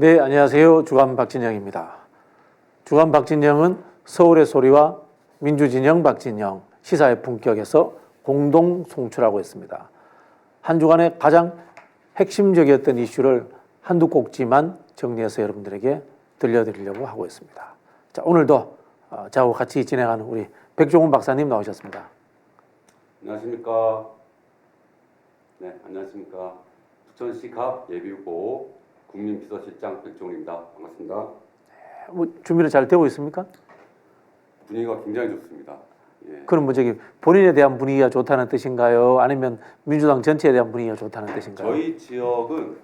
네, 안녕하세요. 주간 박진영입니다. 주간 박진영은 서울의 소리와 민주진영 박진영 시사의 품격에서 공동 송출하고 있습니다. 한 주간의 가장 핵심적이었던 이슈를 한두 꼭지만 정리해서 여러분들에게 들려드리려고 하고 있습니다. 자, 오늘도 저하고 같이 진행하는 우리 백종훈 박사님 나오셨습니다. 안녕하십니까. 네, 안녕하십니까. 부천시 갑 예비후보 국민비서실장 백종훈입니다. 반갑습니다. 뭐 준비는 잘 되고 있습니까? 분위기가 굉장히 좋습니다. 예. 그럼 뭐 저기 본인에 대한 분위기가 좋다는 뜻인가요? 아니면 민주당 전체에 대한 분위기가 좋다는 뜻인가요? 저희 지역은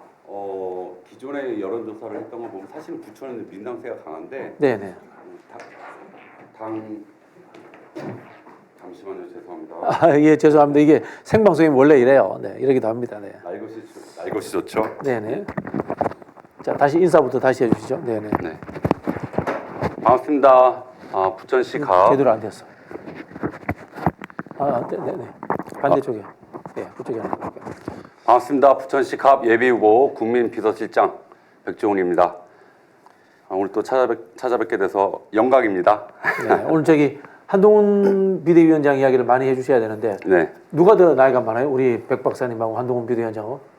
기존에 여론조사를 했던 거 보면 사실은 부천은 민당세가 강한데 네네. 잠시만요. 죄송합니다. 예, 죄송합니다. 이게 생방송이 원래 이래요. 네, 이러기도 합니다. 네. 날 것이 좋죠. 네네. 자, 다시 인사부터 다시 해주시죠. 네네. 네. 반갑습니다. 부천시 갑. 제대로 안 됐어. 네네. 반대쪽에. 네, 그쪽에 하는 거예요. 반갑습니다. 부천시 갑 예비후보 국민비서실장 백종훈입니다. 오늘 또 찾아뵙게 돼서 영광입니다. 네, 오늘 저기 한동훈 비대위원장 이야기를 많이 해주셔야 되는데 네. 누가 더 나이가 많아요? 우리 백 박사님하고 한동훈 비대위원장하고?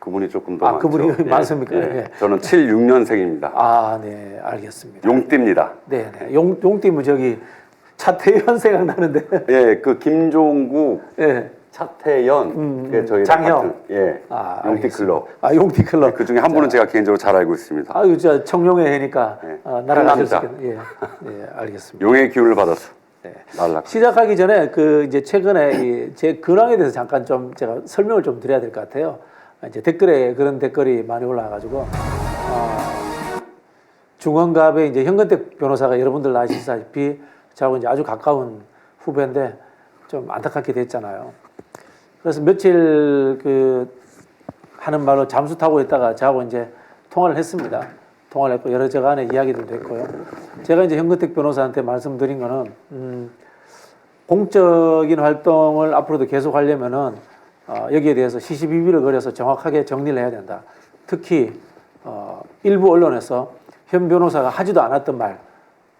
그분이 조금 더 많죠. 그분이 예. 많습니까? 예. 예. 저는 76년생입니다. 네, 알겠습니다. 용띠입니다. 네네. 용띠면 저기 차태현 생각나는데. 예, 그 김종국, 네. 차태현, 그게 저희 장형. 예, 용띠 클럽. 용띠 클럽. 그 중에 한 분은 제가 개인적으로 잘 알고 있습니다. 저 청룡의 해니까 예. 날아가실 수 있겠네요. 예, 알겠습니다. 용의 기운을 받아서 네. 날라. 시작하기 전에 이제 최근에 제 근황에 대해서 잠깐 좀 제가 설명을 좀 드려야 될 것 같아요. 이제 댓글에 그런 댓글이 많이 올라와가지고 중원갑의 이제 현근택 변호사가 여러분들 아시다시피 저하고 이제 아주 가까운 후배인데 좀 안타깝게 됐잖아요. 그래서 며칠 하는 말로 잠수 타고 있다가 저하고 이제 통화를 했습니다. 통화를 했고 여러 저간의 이야기들도 했고요. 제가 이제 현근택 변호사한테 말씀드린 거는 공적인 활동을 앞으로도 계속 하려면은 여기에 대해서 시시비비를 그려서 정확하게 정리를 해야 된다. 특히 일부 언론에서 현 변호사가 하지도 않았던 말,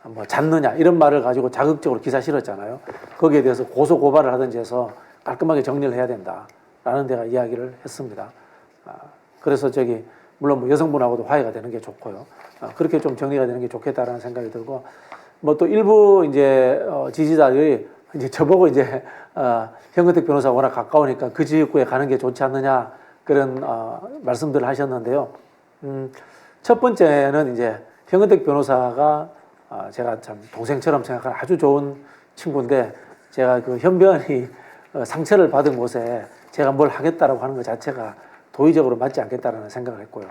뭐 잤느냐 이런 말을 가지고 자극적으로 기사 실었잖아요. 거기에 대해서 고소 고발을 하든지 해서 깔끔하게 정리를 해야 된다라는 데가 이야기를 했습니다. 그래서 물론 뭐 여성분하고도 화해가 되는 게 좋고요. 그렇게 좀 정리가 되는 게 좋겠다라는 생각이 들고 뭐 또 일부 이제 지지자들이 이제 저보고 이제 현근택 변호사가 워낙 가까우니까 그 지역구에 가는 게 좋지 않느냐 그런 말씀들을 하셨는데요. 첫 번째는 이제 현근택 변호사가 제가 참 동생처럼 생각하는 아주 좋은 친구인데 제가 그 현변이 상처를 받은 곳에 제가 뭘 하겠다라고 하는 것 자체가 도의적으로 맞지 않겠다라는 생각을 했고요.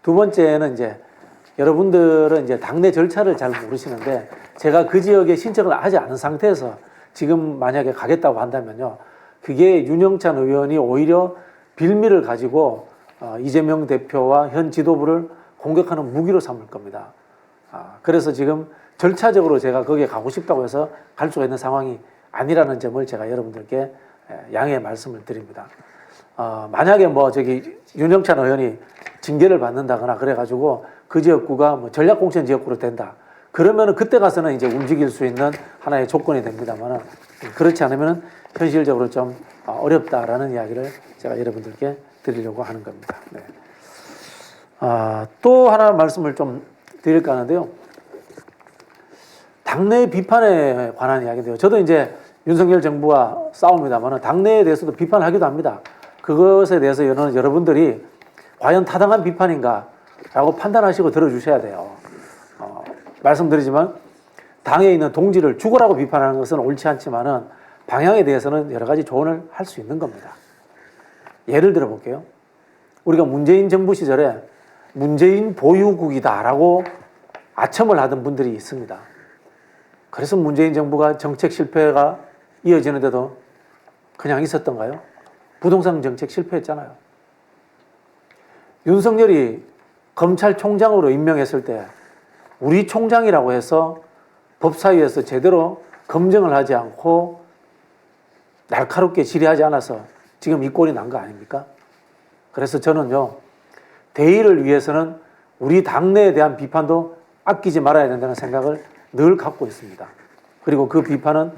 두 번째는 이제 여러분들은 이제 당내 절차를 잘 모르시는데 제가 그 지역에 신청을 하지 않은 상태에서 지금 만약에 가겠다고 한다면요. 그게 윤영찬 의원이 오히려 빌미를 가지고 이재명 대표와 현 지도부를 공격하는 무기로 삼을 겁니다. 그래서 지금 절차적으로 제가 거기에 가고 싶다고 해서 갈 수가 있는 상황이 아니라는 점을 제가 여러분들께 양해의 말씀을 드립니다. 만약에 뭐 윤영찬 의원이 징계를 받는다거나 그래가지고 그 지역구가 뭐 전략공천 지역구로 된다. 그러면은 그때 가서는 이제 움직일 수 있는 하나의 조건이 됩니다만 그렇지 않으면은 현실적으로 좀 어렵다라는 이야기를 제가 여러분들께 드리려고 하는 겁니다. 네. 또 하나 말씀을 좀 드릴까 하는데요. 당내 비판에 관한 이야기인데요. 저도 이제 윤석열 정부와 싸웁니다만 당내에 대해서도 비판하기도 합니다. 그것에 대해서 여러분들이 과연 타당한 비판인가라고 판단하시고 들어주셔야 돼요. 말씀드리지만 당에 있는 동지를 죽으라고 비판하는 것은 옳지 않지만은 방향에 대해서는 여러 가지 조언을 할 수 있는 겁니다. 예를 들어 볼게요. 우리가 문재인 정부 시절에 문재인 보유국이다라고 아첨을 하던 분들이 있습니다. 그래서 문재인 정부가 정책 실패가 이어지는데도 그냥 있었던가요? 부동산 정책 실패했잖아요. 윤석열이 검찰총장으로 임명했을 때 우리 총장이라고 해서 법사위에서 제대로 검증을 하지 않고 날카롭게 질의하지 않아서 지금 이 꼴이 난 거 아닙니까? 그래서 저는요, 대의를 위해서는 우리 당내에 대한 비판도 아끼지 말아야 된다는 생각을 늘 갖고 있습니다. 그리고 그 비판은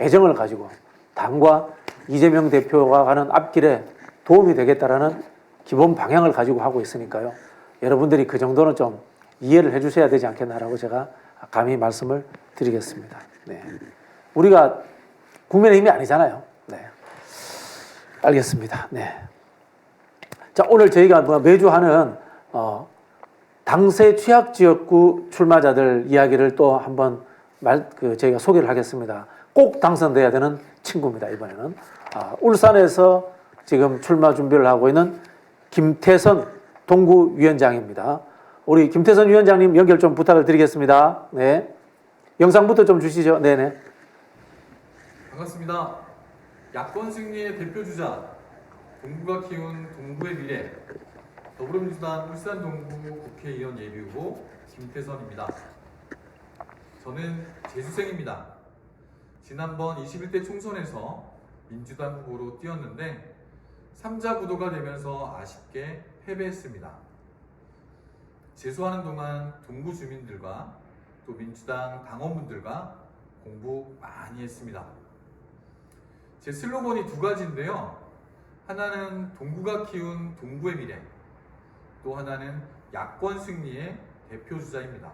애정을 가지고 당과 이재명 대표가 가는 앞길에 도움이 되겠다라는 기본 방향을 가지고 하고 있으니까요. 여러분들이 그 정도는 좀 이해를 해주셔야 되지 않겠나라고 제가 감히 말씀을 드리겠습니다. 네. 우리가 국민의힘이 아니잖아요. 네. 알겠습니다. 네. 자, 오늘 저희가 매주 하는 당세 취약 지역구 출마자들 이야기를 또 한번 저희가 소개를 하겠습니다. 꼭 당선돼야 되는 친구입니다. 이번에는 울산에서 지금 출마 준비를 하고 있는 김태선 동구위원장입니다. 우리 김태선 위원장님 연결 좀 부탁을 드리겠습니다. 네. 영상부터 좀 주시죠. 네네. 반갑습니다. 야권 승리의 대표주자, 동구가 키운 동구의 미래, 더불어민주당 울산 동구 국회의원 예비후보 김태선입니다. 저는 재수생입니다. 지난번 21대 총선에서 민주당 후보로 뛰었는데 3자 구도가 되면서 아쉽게 패배했습니다. 재수하는 동안 동구 주민들과 또 민주당 당원분들과 공부 많이 했습니다. 제 슬로건이 두 가지인데요. 하나는 동구가 키운 동구의 미래, 또 하나는 야권 승리의 대표주자입니다.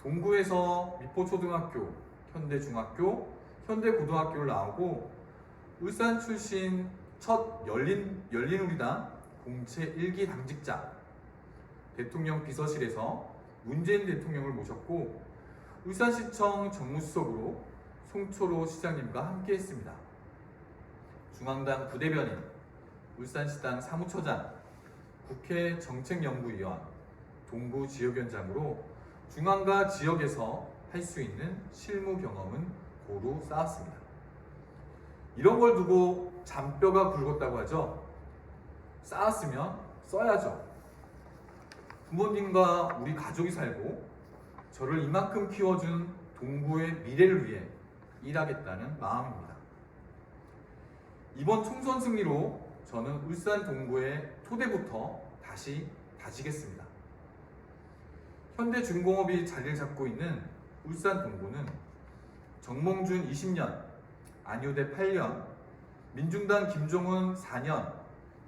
동구에서 미포초등학교, 현대중학교, 현대고등학교를 나오고 울산 출신 첫 열린우리당 공채 1기 당직자, 대통령 비서실에서 문재인 대통령을 모셨고 울산시청 정무수석으로 송초로 시장님과 함께 했습니다. 중앙당 부대변인, 울산시당 사무처장, 국회 정책연구위원, 동구 지역위원장으로 중앙과 지역에서 할 수 있는 실무 경험은 고루 쌓았습니다. 이런 걸 두고 잔뼈가 굵었다고 하죠. 쌓았으면 써야죠. 부모님과 우리 가족이 살고 저를 이만큼 키워준 동구의 미래를 위해 일하겠다는 마음입니다. 이번 총선 승리로 저는 울산 동구의 토대부터 다시 다지겠습니다. 현대중공업이 자리를 잡고 있는 울산 동구는 정몽준 20년, 안효대 8년, 민중당 김종훈 4년,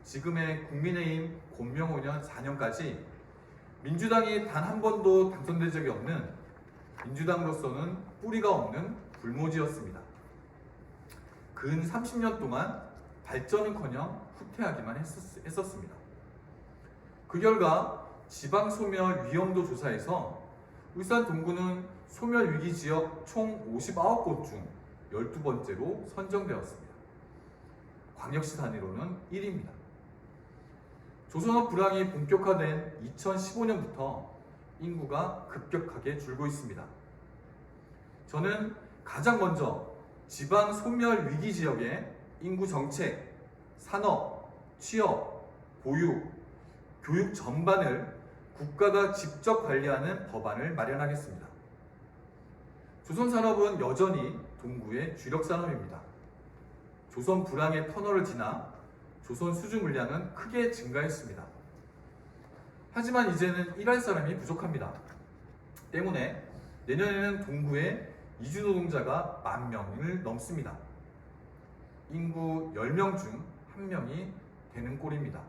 지금의 국민의힘 권명호 년 4년까지 민주당이 단 한 번도 당선된 적이 없는 민주당으로서는 뿌리가 없는 불모지였습니다. 근 30년 동안 발전은커녕 후퇴하기만 했었습니다. 그 결과 지방 소멸 위험도 조사에서 울산 동구는 소멸 위기 지역 총 59곳 중 12번째로 선정되었습니다. 광역시 단위로는 1위입니다. 조선업 불황이 본격화된 2015년부터 인구가 급격하게 줄고 있습니다. 저는 가장 먼저 지방 소멸 위기 지역의 인구 정책, 산업, 취업, 보육, 교육 전반을 국가가 직접 관리하는 법안을 마련하겠습니다. 조선산업은 여전히 동구의 주력 산업입니다. 조선 불황의 터널을 지나 조선 수주 물량은 크게 증가했습니다. 하지만 이제는 일할 사람이 부족합니다. 때문에 내년에는 동구에 이주 노동자가 10,000명을 넘습니다. 인구 10명 중 1명이 되는 꼴입니다.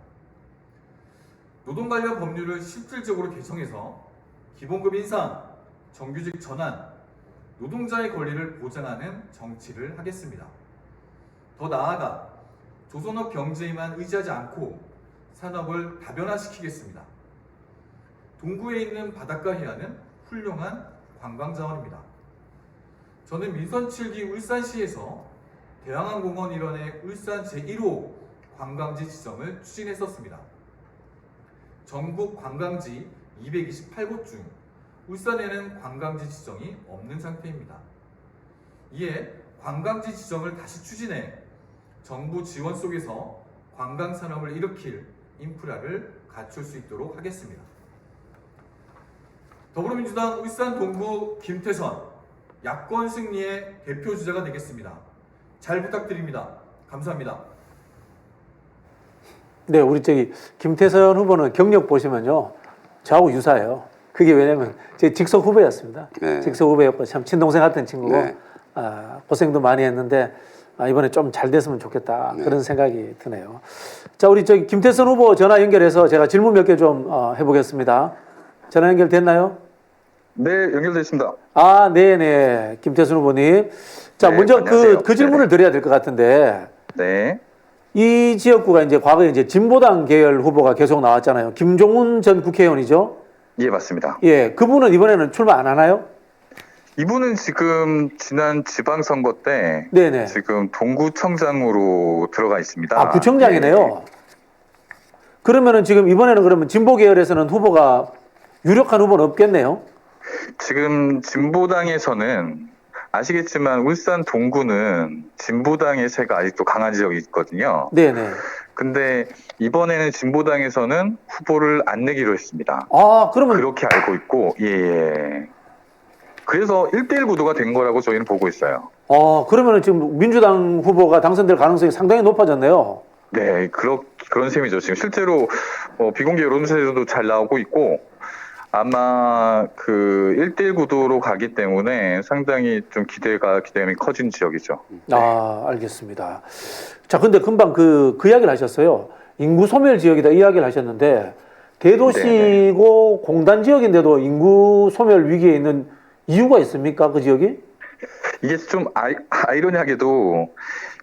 노동 관련 법률을 실질적으로 개정해서 기본급 인상, 정규직 전환, 노동자의 권리를 보장하는 정치를 하겠습니다. 더 나아가 조선업 경제에만 의지하지 않고 산업을 다변화시키겠습니다. 동구에 있는 바닷가 해안은 훌륭한 관광자원입니다. 저는 민선 7기 울산시에서 대왕항공원 일원의 울산 제1호 관광지 지정을 추진했었습니다. 전국 관광지 228곳 중 울산에는 관광지 지정이 없는 상태입니다. 이에 관광지 지정을 다시 추진해 정부 지원 속에서 관광산업을 일으킬 인프라를 갖출 수 있도록 하겠습니다. 더불어민주당 울산 동구 김태선, 야권 승리의 대표주자가 되겠습니다. 잘 부탁드립니다. 감사합니다. 네, 우리 저기 김태선 후보는 경력 보시면요, 저하고 유사해요. 그게 왜냐면 제 직속 후배였습니다. 네. 직속 후배였고 참 친동생 같은 친구고 네. 고생도 많이 했는데 이번에 좀 잘 됐으면 좋겠다 네. 그런 생각이 드네요. 자, 우리 저기 김태선 후보 전화 연결해서 제가 질문 몇 개 좀 해보겠습니다. 전화 연결됐나요? 네, 연결됐습니다. 네네. 김태선 후보님. 자, 네, 먼저 안녕하세요. 그 질문을 드려야 될 것 같은데, 네, 이 지역구가 이제 과거에 이제 진보당 계열 후보가 계속 나왔잖아요. 김종훈 전 국회의원이죠. 예, 맞습니다. 예, 그분은 이번에는 출마 안 하나요? 이분은 지금 지난 지방선거 때 네네. 지금 동구청장으로 들어가 있습니다. 구청장이네요. 그러면은 지금 이번에는 그러면 진보 계열에서는 후보가 유력한 후보는 없겠네요. 지금 진보당에서는 아시겠지만 울산 동구는 진보당의 세가 아직도 강한 지역이 있거든요. 네네. 근데 이번에는 진보당에서는 후보를 안 내기로 했습니다. 그러면 그렇게 알고 있고, 예. 그래서 1대1 구도가 된 거라고 저희는 보고 있어요. 그러면은 지금 민주당 후보가 당선될 가능성이 상당히 높아졌네요. 네, 그런 셈이죠. 지금 실제로 비공개 여론조사에서도 잘 나오고 있고 아마 그 1대1 구도로 가기 때문에 상당히 좀 기대감이 커진 지역이죠. 알겠습니다. 자, 근데 금방 그 이야기를 하셨어요. 인구 소멸 지역이다 이 이야기를 하셨는데 대도시고 공단 지역인데도 인구 소멸 위기에 있는 이유가 있습니까? 그 지역이? 이게 좀 아이러니하게도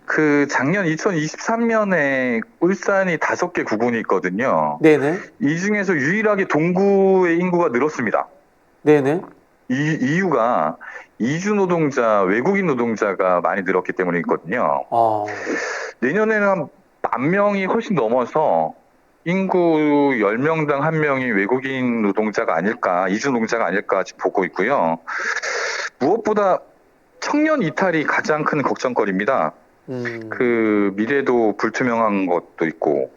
그 작년 2023년에 울산이 5개 구군이 있거든요. 네네. 이 중에서 유일하게 동구의 인구가 늘었습니다. 네네. 이유가 이주 노동자, 외국인 노동자가 많이 늘었기 때문에 있거든요. 내년에는 한 10,000명이 훨씬 넘어서 인구 10명당 1명이 외국인 노동자가 아닐까, 이주 노동자가 아닐까 보고 있고요. 무엇보다 청년 이탈이 가장 큰 걱정거리입니다. 그 미래도 불투명한 것도 있고,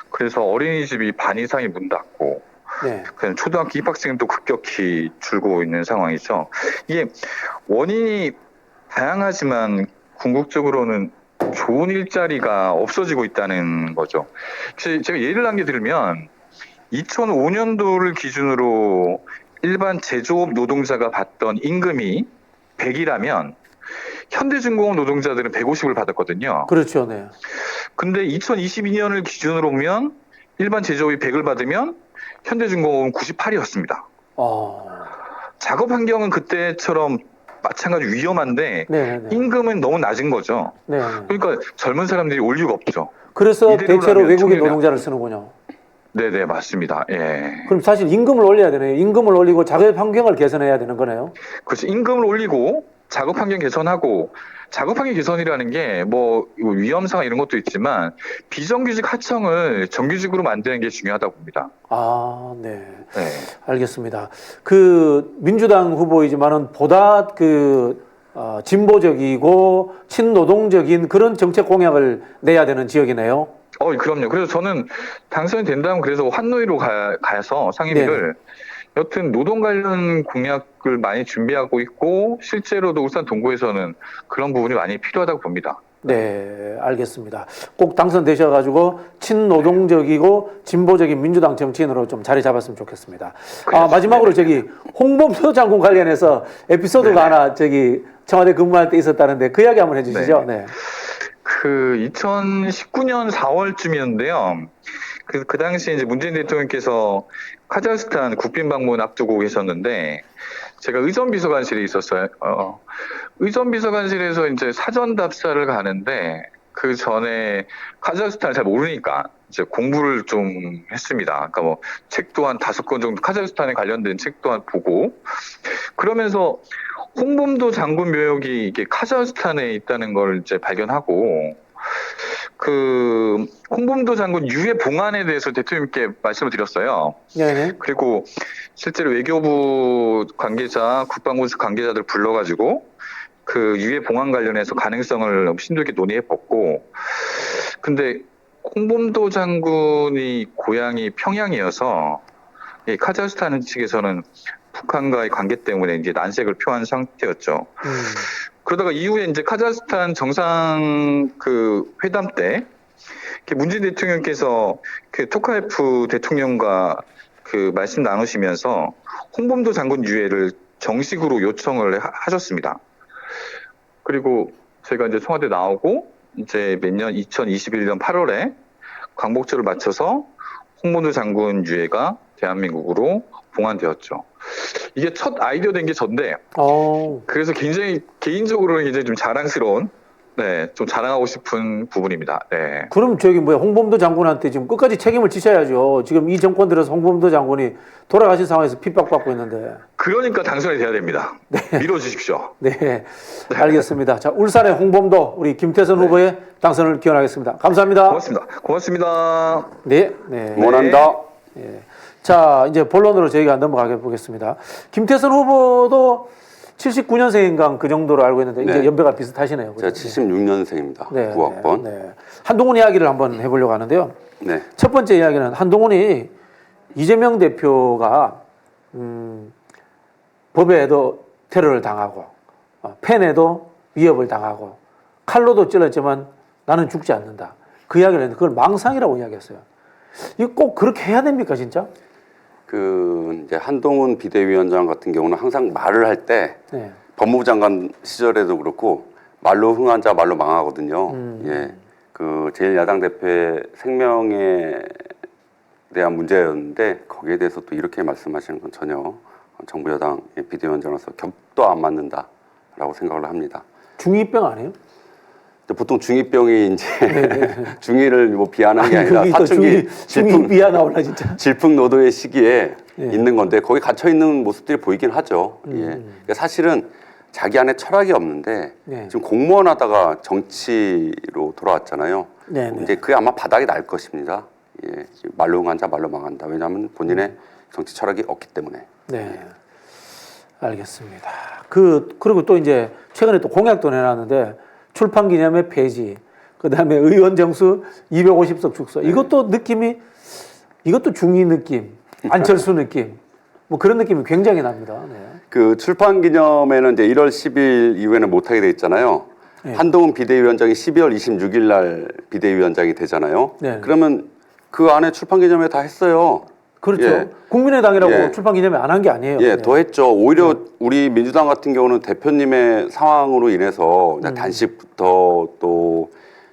그래서 어린이집이 반 이상이 문 닫고, 네. 그냥 초등학교 입학생도 급격히 줄고 있는 상황이죠. 이게 원인이 다양하지만 궁극적으로는 좋은 일자리가 없어지고 있다는 거죠. 제가 예를 들면 2005년도를 기준으로 일반 제조업 노동자가 받던 임금이 100이라면 현대중공업 노동자들은 150을 받았거든요. 그렇죠. 네. 근데 2022년을 기준으로 보면 일반 제조업이 100을 받으면 현대중공업은 98이었습니다. 작업 환경은 그때처럼 마찬가지 위험한데 네네네. 임금은 너무 낮은 거죠. 네. 그러니까 젊은 사람들이 올 이유가 없죠. 그래서 이대로라면 대체로 외국인 청년이 노동자를 쓰는군요. 네네, 맞습니다. 예. 그럼 사실 임금을 올려야 되네요. 임금을 올리고 작업 환경을 개선해야 되는 거네요. 그렇죠. 임금을 올리고 작업 환경 개선하고, 작업 환경 개선이라는 게 뭐 위험상 이런 것도 있지만 비정규직 하청을 정규직으로 만드는 게 중요하다고 봅니다. 네. 네. 알겠습니다. 그 민주당 후보이지만은 보다 진보적이고 친노동적인 그런 정책 공약을 내야 되는 지역이네요. 그럼요. 그래서 저는 당선이 된다면 그래서 환노위로 가서 상임위를 여튼 노동 관련 공약을 많이 준비하고 있고 실제로도 울산 동구에서는 그런 부분이 많이 필요하다고 봅니다. 네, 알겠습니다. 꼭 당선되셔가지고 친노동적이고 진보적인 민주당 정치인으로 좀 자리 잡았으면 좋겠습니다. 마지막으로 저기 홍범도 장군 관련해서 에피소드가 하나 저기 청와대 근무할 때 있었다는데 그 이야기 한번 해주시죠. 네. 그 2019년 4월쯤이었는데요. 그 당시에 이제 문재인 대통령께서 카자흐스탄 국빈 방문 앞두고 계셨는데 제가 의전비서관실에 있었어요. 의전비서관실에서 이제 사전 답사를 가는데 그 전에 카자흐스탄을 잘 모르니까 이제 공부를 좀 했습니다. 그러니까 뭐 책도 한 5권 정도 카자흐스탄에 관련된 책도 한 보고 그러면서 홍범도 장군 묘역이 이게 카자흐스탄에 있다는 걸 이제 발견하고 그 홍범도 장군 유해 봉안에 대해서 대통령님께 말씀을 드렸어요. 네네. 그리고 실제로 외교부 관계자, 국방부 관계자들 불러가지고 그 유해 봉안 관련해서 가능성을 심도있게 논의해봤고, 근데 홍범도 장군이 고향이 평양이어서 이 카자흐스탄 측에서는 북한과의 관계 때문에 이제 난색을 표한 상태였죠. 그러다가 이후에 이제 카자흐스탄 정상 그 회담 때 문재인 대통령께서 그 토카예프 대통령과 그 말씀 나누시면서 홍범도 장군 유해를 정식으로 요청을 하셨습니다. 그리고 저희가 이제 청와대 나오고 이제 몇 년 2021년 8월에 광복절을 맞춰서 홍범도 장군 유해가 대한민국으로 봉환되었죠. 이게 첫 아이디어 된 게 전데, 그래서 굉장히 개인적으로는 굉장히 좀 자랑스러운, 네, 좀 자랑하고 싶은 부분입니다. 네. 그럼 저기 뭐야 홍범도 장군한테 지금 끝까지 책임을 지셔야죠. 지금 이 정권 들어서 홍범도 장군이 돌아가신 상황에서 핍박받고 있는데. 그러니까 당선이 돼야 됩니다. 네. 밀어주십시오. 네, 알겠습니다. 자, 울산의 홍범도 우리 김태선 네. 후보의 당선을 기원하겠습니다. 감사합니다. 고맙습니다. 고맙습니다. 네, 네. 원한다. 예. 자, 이제 본론으로 저희가 넘어가 보겠습니다. 김태선 후보도 79년생인가 그 정도로 알고 있는데 이제 네. 연배가 비슷하시네요. 제가 76년생입니다. 네, 9학번. 네. 한동훈 이야기를 한번 해보려고 하는데요. 네. 첫 번째 이야기는 한동훈이 이재명 대표가 법에도 테러를 당하고 펜에도 위협을 당하고 칼로도 찔렀지만 나는 죽지 않는다. 그 이야기를 했는데 그걸 망상이라고 이야기했어요. 이거 꼭 그렇게 해야 됩니까 진짜? 그 이제 한동훈 비대위원장 같은 경우는 항상 말을 할 때 네. 법무부 장관 시절에도 그렇고 말로 흥한 자 말로 망하거든요. 예. 그 제1야당 대표의 생명에 대한 문제였는데 거기에 대해서 또 이렇게 말씀하시는 건 전혀 정부 여당 비대위원장으로서 격도 안 맞는다라고 생각을 합니다. 중2병 아니에요? 보통 중2병이 이제 중2를 뭐 비하는 게 아니라 그게 사춘기 중2 비하 나올라 진짜. 질풍노도의 시기에 예. 있는 건데 거기 갇혀 있는 모습들이 보이긴 하죠. 예. 그러니까 사실은 자기 안에 철학이 없는데 네. 지금 공무원 하다가 정치로 돌아왔잖아요. 네, 네. 이제 그게 아마 바닥이 날 것입니다. 예. 말로 응한 자 말로 망한다. 왜냐하면 본인의 정치 철학이 없기 때문에. 네. 알겠습니다. 그리고 또 이제 최근에 또 공약도 내놨는데 출판 기념회 폐지, 그 다음에 의원 정수 250석 축소. 이것도 느낌이, 이것도 중2 느낌, 안철수 느낌, 뭐 그런 느낌이 굉장히 납니다. 네. 그 출판 기념회는 이제 1월 10일 이후에는 못하게 돼 있잖아요. 네. 한동훈 비대위원장이 12월 26일 날 비대위원장이 되잖아요. 네. 그러면 그 안에 출판 기념회 다 했어요. 그렇죠. 예. 국민의당이라고 예. 출판 기념회 안 한 게 아니에요. 예, 네. 더 했죠. 오히려 우리 민주당 같은 경우는 대표님의 상황으로 인해서 단식부터 또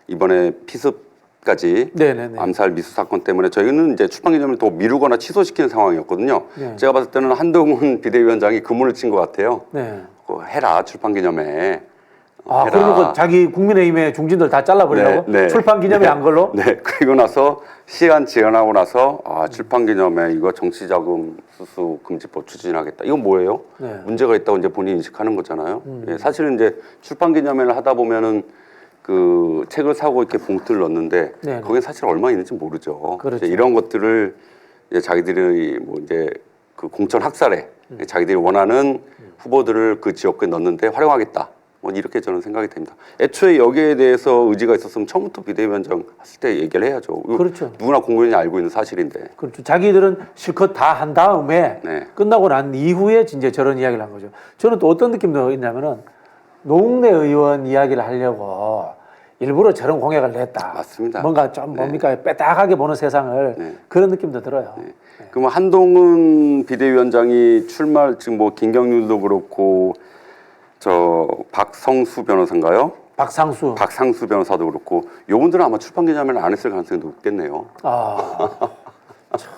이번에 피습까지 네네네. 암살 미수 사건 때문에 저희는 이제 출판 기념회를 더 미루거나 취소시키는 상황이었거든요. 네. 제가 봤을 때는 한동훈 비대위원장이 그물을 친 것 같아요. 네. 해라 출판 기념회. 아, 해라. 그러면 자기 국민의힘의 중진들 다 잘라버리려고? 네, 네. 출판 기념회 안 걸로? 네, 그리고 나서 시간 지연하고 나서 출판 기념회 이거 정치자금 수수 금지법 추진하겠다. 이건 뭐예요? 네. 문제가 있다고 이제 본인이 인식하는 거잖아요. 예, 사실은 이제 출판 기념회를 하다 보면은 그 책을 사고 이렇게 봉투를 넣는데 네, 거기에 사실 얼마 있는지 모르죠. 그렇죠. 이제 이런 것들을 이제 자기들이 뭐 이제 그 공천 학살에 자기들이 원하는 후보들을 그 지역구에 넣는데 활용하겠다. 뭐 이렇게 저는 생각이 됩니다. 애초에 여기에 대해서 의지가 있었으면 처음부터 비대위원장 했을 때 얘기를 해야죠. 그렇죠. 누구나 국민이 알고 있는 사실인데. 그렇죠. 자기들은 실컷 다 한 다음에 네. 끝나고 난 이후에 이제 저런 이야기를 한 거죠. 저는 또 어떤 느낌도 있냐면은 노웅래 의원 이야기를 하려고 일부러 저런 공약을 냈다. 맞습니다. 뭔가 좀 뭡니까 빼딱하게 보는 세상을 네. 그런 느낌도 들어요. 네. 그러면 한동훈 비대위원장이 출마 지금 뭐 김경률도 그렇고 저 박성수 변호사인가요? 박상수. 박상수 변호사도 그렇고 요분들은 아마 출판 기념회를 안 했을 가능성이 높겠네요. 참,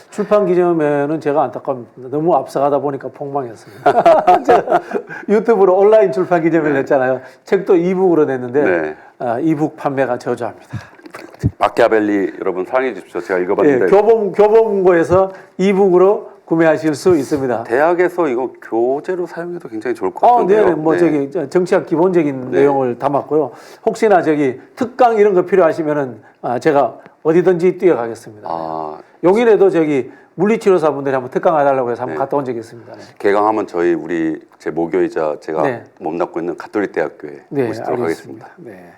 출판 기념회는 제가 안타깝습니다. 너무 앞서가다 보니까 폭망했습니다. 제가 유튜브로 온라인 출판 기념회를 냈잖아요. 책도 이북으로 냈는데 네. 이북 판매가 저조합니다. 마키아벨리 여러분 사랑해 주십시오. 제가 읽어봤는데 예, 교보문고에서 이북으로 구매하실 수 있습니다. 대학에서 이거 교재로 사용해도 굉장히 좋을 것 같은데요. 네, 뭐 저기 정치학 기본적인 네. 내용을 담았고요. 혹시나 저기 특강 이런 거 필요하시면은 제가 어디든지 뛰어가겠습니다. 용인에도 저기 물리치료사분들이 한번 특강 해달라고 해서 한번 갔다 온 적이 있습니다. 네. 개강하면 저희 제 모교이자 제가 네. 몸담고 있는 가톨릭 대학교에 네, 모시도록 알겠습니다. 하겠습니다. 네.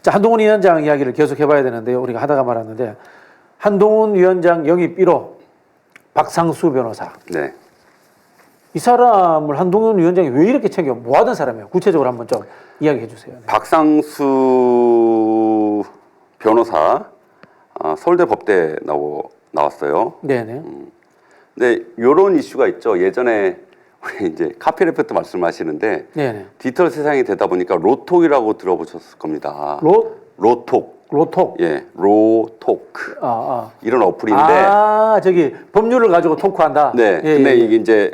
자, 한동훈 위원장 이야기를 계속 해봐야 되는데요. 우리가 하다가 말았는데 한동훈 위원장 영입 1호 박상수 변호사. 네. 이 사람을 한동훈 위원장이 왜 이렇게 챙겨? 뭐 하던 사람이에요? 구체적으로 한번 좀 이야기해 주세요. 네. 박상수 변호사 서울대 법대 나왔어요. 네네. 근데 이런 이슈가 있죠. 예전에 우리 이제 카피레포트 말씀하시는데 네네. 디지털 세상이 되다 보니까 로톡이라고 들어보셨을 겁니다. 로톡. 로톡. 예, 로토크. 이런 어플인데. 저기 법률을 가지고 토크한다. 네. 예, 근데 예. 이게 이제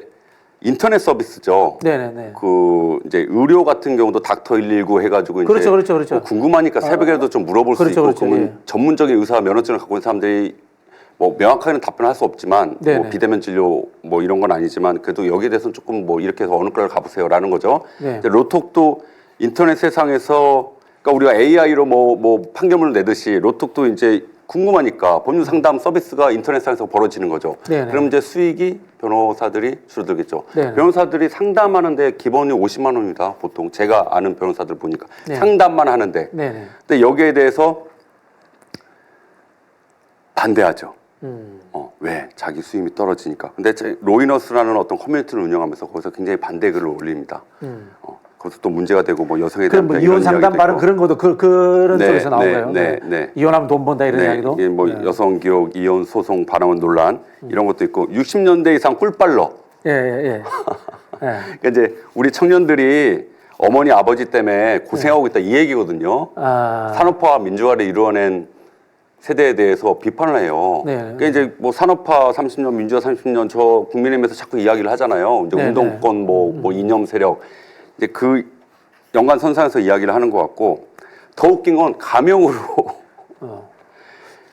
인터넷 서비스죠. 네네네. 그 이제 의료 같은 경우도 닥터 119 해가지고 그렇죠, 이제 그렇죠. 뭐 궁금하니까 새벽에라도 좀 물어볼 수 그렇죠, 있고 그렇죠. 그러면 예. 전문적인 의사 면허증을 갖고 있는 사람들이 뭐 명확하게는 답변할 수 없지만 네네. 뭐 비대면 진료 뭐 이런 건 아니지만 그래도 여기에 대해서는 조금 뭐 이렇게 해서 어느 과를 가보세요라는 거죠. 네. 근데 로톡도 인터넷 세상에서 그러니까 우리가 AI로 뭐 판결문을 내듯이 로톡도 이제 궁금하니까 법률 상담 서비스가 인터넷상에서 벌어지는 거죠. 네네. 그럼 이제 수익이 변호사들이 줄어들겠죠. 네네. 변호사들이 상담하는데 기본이 50만 원입니다. 보통 제가 아는 변호사들 보니까 네. 상담만 하는데. 네네. 근데 여기에 대해서 반대하죠. 왜? 자기 수임이 떨어지니까. 근데 로이너스라는 어떤 커뮤니티를 운영하면서 거기서 굉장히 반대 글을 올립니다. 거기서 또 문제가 되고 뭐 여성에 그럼 대한 뭐 이런 이혼 상담 이야기도 발언 있고. 그런 것도 그런 네, 쪽에서 나온 네, 거예요. 네. 이혼하면 돈 번다 이런 이야기도. 이게 뭐 여성 기록, 이혼 소송, 반환 논란 이런 것도 있고 60년대 이상 꿀빨러. 예. 그러니까 이제 우리 청년들이 어머니 아버지 때문에 고생하고 있다 이 얘기거든요. 산업화 민주화를 이루어낸 세대에 대해서 비판을 해요. 네. 그러니까 이제 뭐 산업화 30년, 민주화 30년 저 국민의힘에서 자꾸 이야기를 하잖아요. 이제 네, 운동권 뭐 이념 세력 이제 그 연관선상에서 이야기를 하는 것 같고 더 웃긴 건 가명으로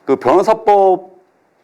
그 변호사법에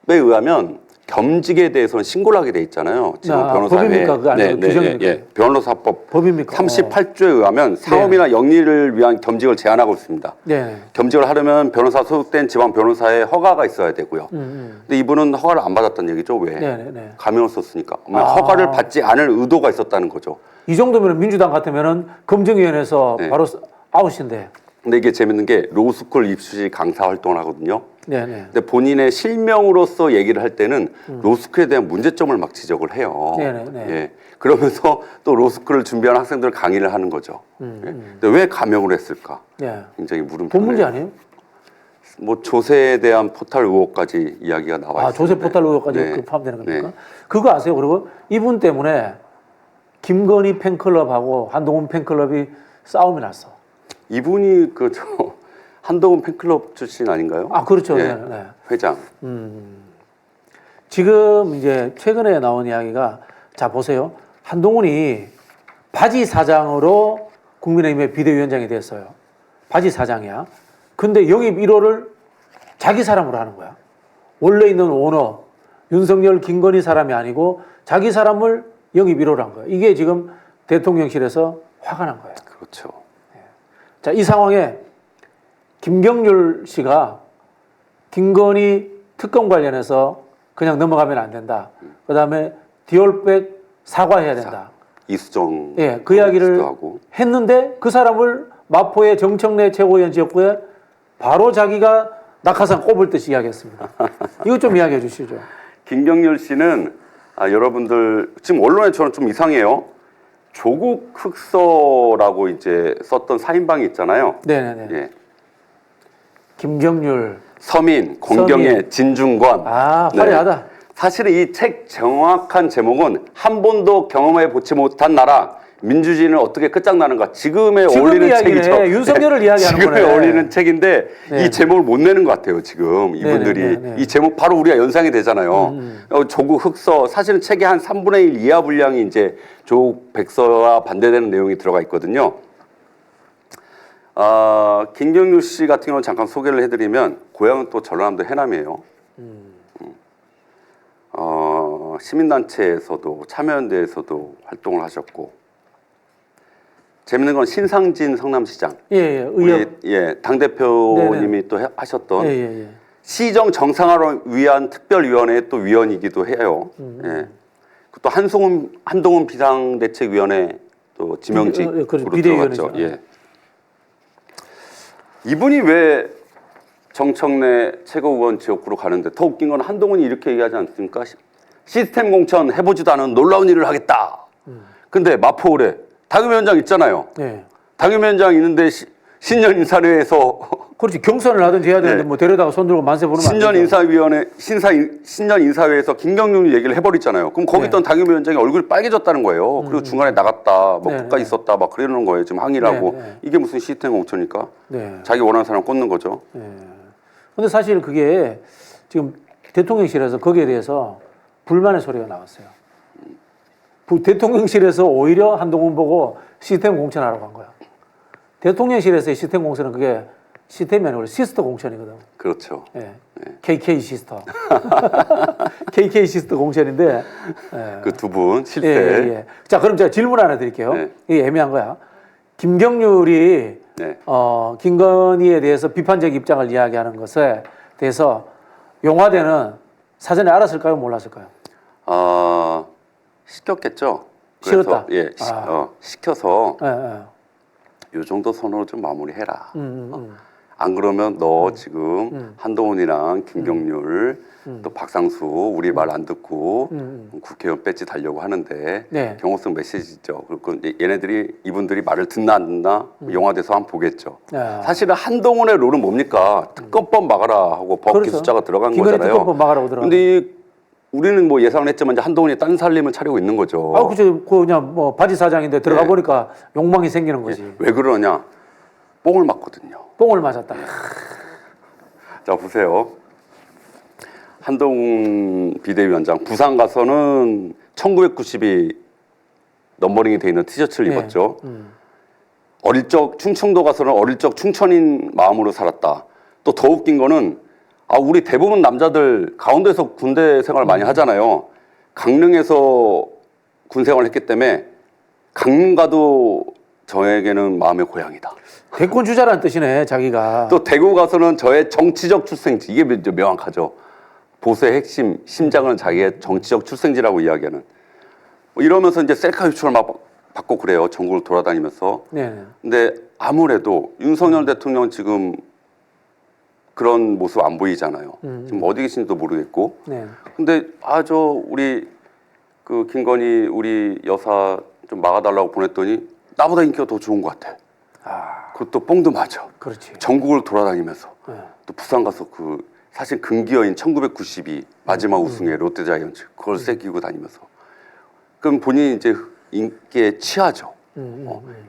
의하면 겸직에 대해서는 신고를 하게 돼 있잖아요. 지금 변호사회. 법입니까? 그거 아니고 규정입니까? 예. 변호사법 법입니까? 38조에 의하면 사업이나 영리를 위한 겸직을 제한하고 있습니다. 네. 겸직을 하려면 변호사 소속된 지방 변호사의 허가가 있어야 되고요. 근데 이분은 허가를 안 받았다는 얘기죠. 왜? 네. 가명을 썼으니까. 허가를 받지 않을 의도가 있었다는 거죠. 이 정도면 민주당 같으면은 검증위원회에서 네. 바로 아웃인데. 근데 이게 재밌는 게 로스쿨 입시 강사 활동을 하거든요. 네네. 근데 본인의 실명으로서 얘기를 할 때는 로스쿨에 대한 문제점을 막 지적을 해요. 네네. 예. 그러면서 또 로스쿨을 준비하는 학생들 강의를 하는 거죠. 예. 근데 왜 가명을 했을까? 네. 굉장히 물음표. 돈 문제 아니에요? 뭐 조세에 대한 포탈 의혹까지 이야기가 나와 있어요. 조세 포탈 의혹까지 포함되는 겁니까? 그거 아세요? 그리고 이분 때문에 김건희 팬클럽하고 한동훈 팬클럽이 싸움이 났어. 이분이 한동훈 팬클럽 출신 아닌가요? 그렇죠. 예. 네. 회장. 지금 이제 최근에 나온 이야기가 자 보세요. 한동훈이 바지 사장으로 국민의힘의 비대위원장이 됐어요. 바지 사장이야. 근데 영입 1호를 자기 사람으로 하는 거야. 원래 있는 오너 윤석열, 김건희 사람이 아니고 자기 사람을 영입 1호로 한 거야. 이게 지금 대통령실에서 화가 난 거예요. 그렇죠. 자, 이 상황에 김경률 씨가 김건희 특검 관련해서 그냥 넘어가면 안 된다. 그다음에 디올백 사과해야 된다. 이수정. 예, 그 이야기를 하고. 했는데 그 사람을 마포의 정청래 최고위원 지역구에 바로 자기가 낙하산 꼽을 듯이 이야기했습니다. 이거 좀 이야기해 주시죠. 김경률 씨는 여러분들 지금 언론에 저는 좀 이상해요. 조국 흑서라고 이제 썼던 사인방이 있잖아요. 네네네. 예. 김경률, 서민, 공경의, 서민. 진중권. 화려하다. 네. 사실은 이 책 정확한 제목은 한 번도 경험해 보지 못한 나라 민주주의는 어떻게 끝장나는가. 지금에 어울리는 이야기네. 책이죠. 윤석열을 이야기하는 지금에 거네. 어울리는 책인데 네. 이 제목을 못 내는 것 같아요. 지금 이분들이. 네. 이 제목 바로 우리가 연상이 되잖아요. 조국 흑서 사실은 책의 한 3분의 1 이하 분량이 이제 조국 백서와 반대되는 내용이 들어가 있거든요. 김경률 씨 같은 경우는 잠깐 소개를 해드리면 고향은 또 전라남도 해남이에요. 시민단체에서도 참여연대에서도 활동을 하셨고 재밌는 건 신상진 성남시장 의협. 우리 당대표님이 또 하셨던 시정 정상화를 위한 특별위원회 또 위원이기도 해요. 예. 또 한동훈 비상대책위원회 또 지명직으로 들어갔죠. 예. 이분이 왜 정청래 최고위원 지역구로 가는데 더 웃긴 건 한동훈이 이렇게 얘기하지 않습니까? 시스템 공천 해보지도 않은 놀라운 일을 하겠다. 근데 마포울에 당협위원장 있잖아요. 네. 당협위원장 있는데 신년 인사회에서 그렇지. 경선을 하든지 해야 되는데 네. 뭐 데려다가 손 들고 만세 부르면 안 신년 되죠. 인사위원회 신년 인사회에서 김경률 얘기를 해버렸잖아요. 그럼 거기 네. 있던 당협위원장이 얼굴이 빨개졌다는 거예요. 그리고 중간에 나갔다, 뭐 네, 국가 네. 있었다, 막 그러는 거예요. 지금 항의를 네, 하고 네. 이게 무슨 시스템 공천입니까? 네. 자기 원하는 사람 꽂는 거죠. 근데 사실 그게 지금 대통령실에서 거기에 대해서 불만의 소리가 나왔어요. 대통령실에서 오히려 한동훈 보고 시스템 공천하라고 한 거야. 대통령실에서의 시스템 공천은 그게 시스템이 아니고 시스터 공천이거든. 그렇죠. 예. KK 시스터. KK 시스터 공천인데. 예. 그 두 분 실세. 예. 자, 그럼 제가 질문 하나 드릴게요. 네. 이게 애매한 거야. 김경률이 네. 김건희에 대해서 비판적 입장을 이야기하는 것에 대해서 용화대는 사전에 알았을까요? 몰랐을까요? 시켰겠죠. 싫었다? 예, 시켜서 예, 예. 요 정도 선으로 좀 마무리해라. 안 그러면 너 지금 한동훈이랑 김경률 또 박상수 우리 말 안 듣고 국회의원 배지 달려고 하는데 네. 경호성 메시지죠. 그리고 얘네들이 이분들이 말을 듣나 안 듣나 영화돼서 한번 보겠죠. 야. 사실은 한동훈의 롤은 뭡니까? 특검법 막아라 하고 법 그렇죠. 기술자가 들어간 김건희 거잖아요. 특검법 막아라고 들어간 근데 우리는 뭐 예상을 했지만 이제 한동훈이 딴 살림을 차리고 있는 거죠. 아, 그죠. 그냥 뭐 바지 사장인데 들어가 네. 보니까 욕망이 생기는 거지. 왜 그러냐? 뽕을 맞거든요. 뽕을 맞았다. 자, 보세요. 한동훈 비대위원장 부산 가서는 1992 넘버링이 돼 있는 티셔츠를 네. 입었죠. 어릴 적 충청도 가서는 어릴 적 충천인 마음으로 살았다. 또 더 웃긴 거는 우리 대부분 남자들 강원도에서 군대 생활 많이 하잖아요. 강릉에서 군 생활을 했기 때문에 강릉 가도 저에게는 마음의 고향이다. 대권 주자라는 뜻이네, 자기가. 또 대구 가서는 저의 정치적 출생지, 이게 명확하죠. 보수의 핵심, 심장은 자기의 정치적 출생지라고 이야기하는. 뭐 이러면서 이제 셀카 유출을 막 받고 그래요. 전국을 돌아다니면서. 네. 근데 아무래도 윤석열 대통령 지금 그런 모습 안 보이잖아요. 지금 어디 계신지도 모르겠고. 네. 근데 우리 그 김건희 우리 여사 좀 막아달라고 보냈더니 나보다 인기가 더 좋은 것 같아. 그것도 뽕도 맞아. 그렇지. 전국을 돌아다니면서 네. 또 부산 가서 사실 근기어인 1992 마지막 우승의 롯데자이언츠 그걸 새기고 다니면서 그럼 본인이 이제 인기에 취하죠.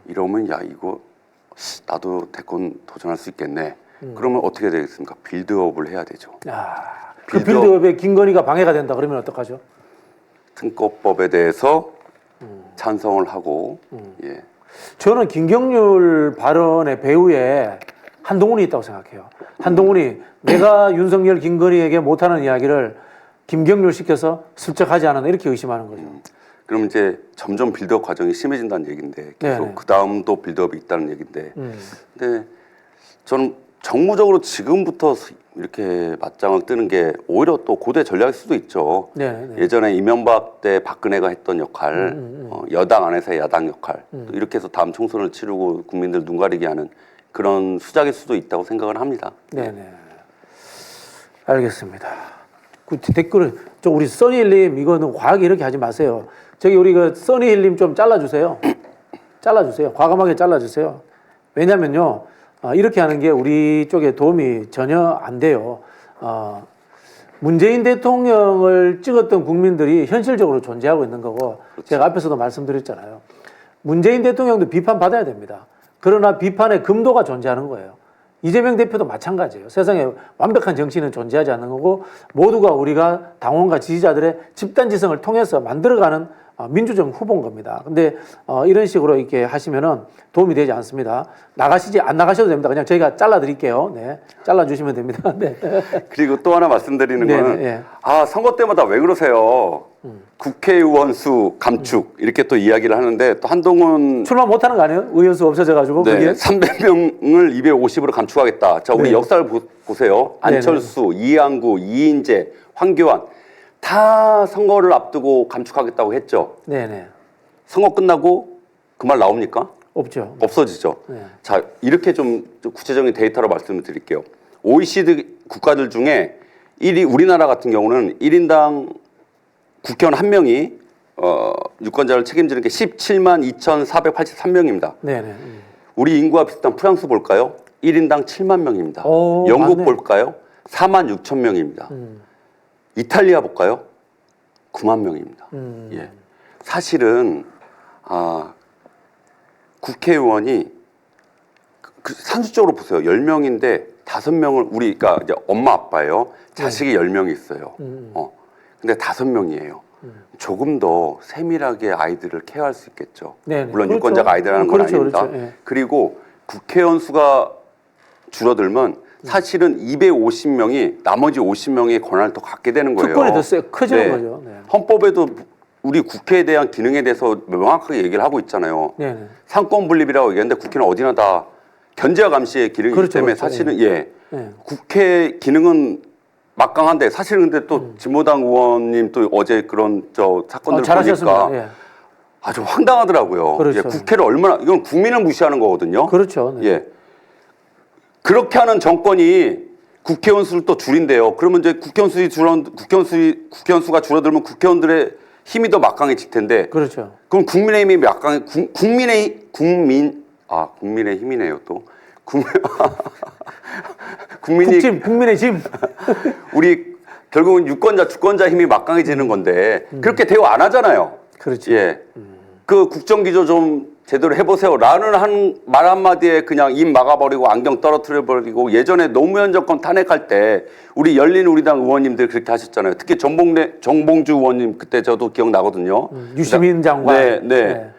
이러면 이거 나도 대권 도전할 수 있겠네. 그러면 어떻게 되겠습니까? 빌드업을 해야 되죠. 그 빌드업에 김건희가 방해가 된다 그러면 어떡하죠? 특검법에 대해서 찬성을 하고 예. 저는 김경률 발언의 배후에 한동훈이 있다고 생각해요. 한동훈이 내가 윤석열, 김건희에게 못하는 이야기를 김경률 시켜서 슬쩍 하지 않았나 이렇게 의심하는 거죠. 그럼 이제 점점 빌드업 과정이 심해진다는 얘기인데 계속 네네. 그 다음도 빌드업이 있다는 얘기인데 근데 저는 정무적으로 지금부터 이렇게 맞짱을 뜨는 게 오히려 또 고대 전략일 수도 있죠. 네네. 예전에 이명박 때 박근혜가 했던 역할, 여당 안에서의 야당 역할, 또 이렇게 해서 다음 총선을 치르고 국민들 눈 가리게 하는 그런 수작일 수도 있다고 생각을 합니다. 네네. 알겠습니다. 그 댓글을 우리 써니힐님 이거는 과하게 이렇게 하지 마세요. 저기 우리 그 써니힐님 좀 잘라주세요. 잘라주세요. 과감하게 잘라주세요. 왜냐면요. 이렇게 하는 게 우리 쪽에 도움이 전혀 안 돼요. 문재인 대통령을 찍었던 국민들이 현실적으로 존재하고 있는 거고 제가 앞에서도 말씀드렸잖아요. 문재인 대통령도 비판받아야 됩니다. 그러나 비판의 금도가 존재하는 거예요. 이재명 대표도 마찬가지예요. 세상에 완벽한 정치는 존재하지 않는 거고 모두가 우리가 당원과 지지자들의 집단지성을 통해서 만들어가는 민주적 후보인 겁니다. 근데 이런 식으로 이렇게 하시면은 도움이 되지 않습니다. 안 나가셔도 됩니다. 그냥 저희가 잘라드릴게요. 네, 잘라주시면 됩니다. 네. 그리고 또 하나 말씀드리는 네, 거는 네. 선거 때마다 왜 그러세요? 국회의원 수 감축 이렇게 또 이야기를 하는데 또 한동훈 출마 못하는 거 아니에요? 의원수 없어져가지고 네, 거기에? 300명을 250으로 감축하겠다. 자, 우리 네. 역사를 보세요. 안철수, 이한구, 이인재, 황교안 다 선거를 앞두고 감축하겠다고 했죠. 네네. 선거 끝나고 그 말 나옵니까? 없죠. 없어지죠. 네. 자, 이렇게 좀 구체적인 데이터로 말씀을 드릴게요. OECD 국가들 중에 우리나라 같은 경우는 1인당 국회의원 1명이 유권자를 책임지는 게 17만 2,483명입니다. 네네. 우리 인구와 비슷한 프랑스 볼까요? 1인당 7만 명입니다. 오, 영국 맞네. 볼까요? 4만 6천 명입니다. 이탈리아 볼까요? 9만 명입니다. 예. 사실은 국회의원이 산술적으로 보세요. 10명인데 5명을 우리가 이제 엄마 아빠예요. 자식이 10명이 있어요. 근데 5명이에요. 조금 더 세밀하게 아이들을 케어할 수 있겠죠. 네네. 물론 그렇죠. 유권자가 아이들하는 건 그렇죠, 아닙니다. 그렇죠. 예. 그리고 국회의원 수가 줄어들면 사실은 250명이 나머지 50명의 권한을 더 갖게 되는 거예요. 특권이 더 커지는 네. 거죠. 네. 헌법에도 우리 국회에 대한 기능에 대해서 명확하게 얘기를 하고 있잖아요. 네네. 상권 분립이라고 얘기하는데 국회는 어디나 다 견제와 감시의 기능이기 그렇죠, 때문에 그렇죠. 사실은 예. 국회 기능은 막강한데 사실은 근데 또 진보당 의원님 또 어제 그런 사건들 잘하셨습니다. 보니까 예. 아주 황당하더라고요. 그렇죠. 예, 국회를 얼마나 이건 국민을 무시하는 거거든요. 그렇죠. 네. 예. 그렇게 하는 정권이 국회의원 수를 또 줄인대요. 그러면 이제 국회의원 수가 줄어들면 국회의원들의 힘이 더 막강해질 텐데. 그렇죠. 그럼 국민의힘이 국민의 힘이네요 또. 국민이 국민의 짐. 우리 결국은 유권자 주권자 힘이 막강해지는 건데 그렇게 대우 안 하잖아요. 그렇죠. 예. 그 국정기조 좀 제대로 해보세요. 라는 말 한마디에 그냥 입 막아버리고 안경 떨어뜨려버리고 예전에 노무현 정권 탄핵할 때 우리 열린 우리당 의원님들 그렇게 하셨잖아요. 특히 정봉주 의원님 그때 저도 기억나거든요. 유시민 장관. 네, 네.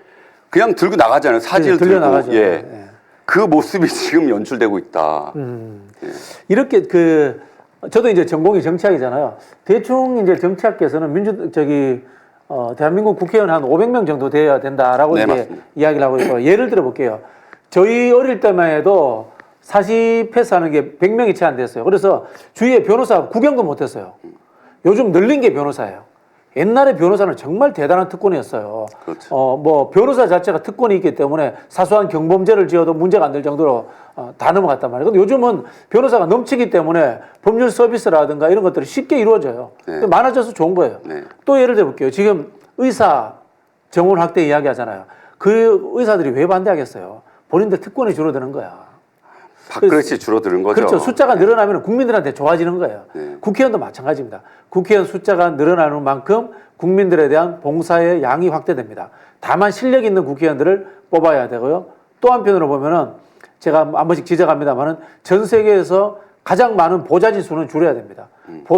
그냥 들고 나가잖아요. 사진을 들려 들고. 나가죠. 예. 네. 그 모습이 지금 연출되고 있다. 이렇게 저도 이제 전공이 정치학이잖아요. 대충 이제 정치학께서는 대한민국 국회의원 한 500명 정도 돼야 된다라고 네, 이제 맞습니다. 이야기를 하고 있고 예를 들어 볼게요. 저희 어릴 때만 해도 사시패스 하는 게 100명이 채 안 됐어요. 그래서 주위에 변호사 구경도 못 했어요. 요즘 늘린 게 변호사예요. 옛날에 변호사는 정말 대단한 특권이었어요. 그렇죠. 변호사 자체가 특권이 있기 때문에 사소한 경범죄를 지어도 문제가 안 될 정도로 다 넘어갔단 말이에요. 근데 요즘은 변호사가 넘치기 때문에 법률 서비스라든가 이런 것들이 쉽게 이루어져요. 네. 많아져서 좋은 거예요. 네. 또 예를 들어 볼게요. 지금 의사 정원 확대 이야기 하잖아요. 그 의사들이 왜 반대하겠어요? 본인들 특권이 줄어드는 거야. 밥그릇이 줄어드는 거죠. 그렇죠. 숫자가 늘어나면 국민들한테 좋아지는 거예요. 네. 국회의원도 마찬가지입니다. 국회의원 숫자가 늘어나는 만큼 국민들에 대한 봉사의 양이 확대됩니다. 다만 실력 있는 국회의원들을 뽑아야 되고요. 또 한편으로 보면은 제가 한 번씩 지적합니다만은 전 세계에서 가장 많은 보좌진 수는 줄여야 됩니다.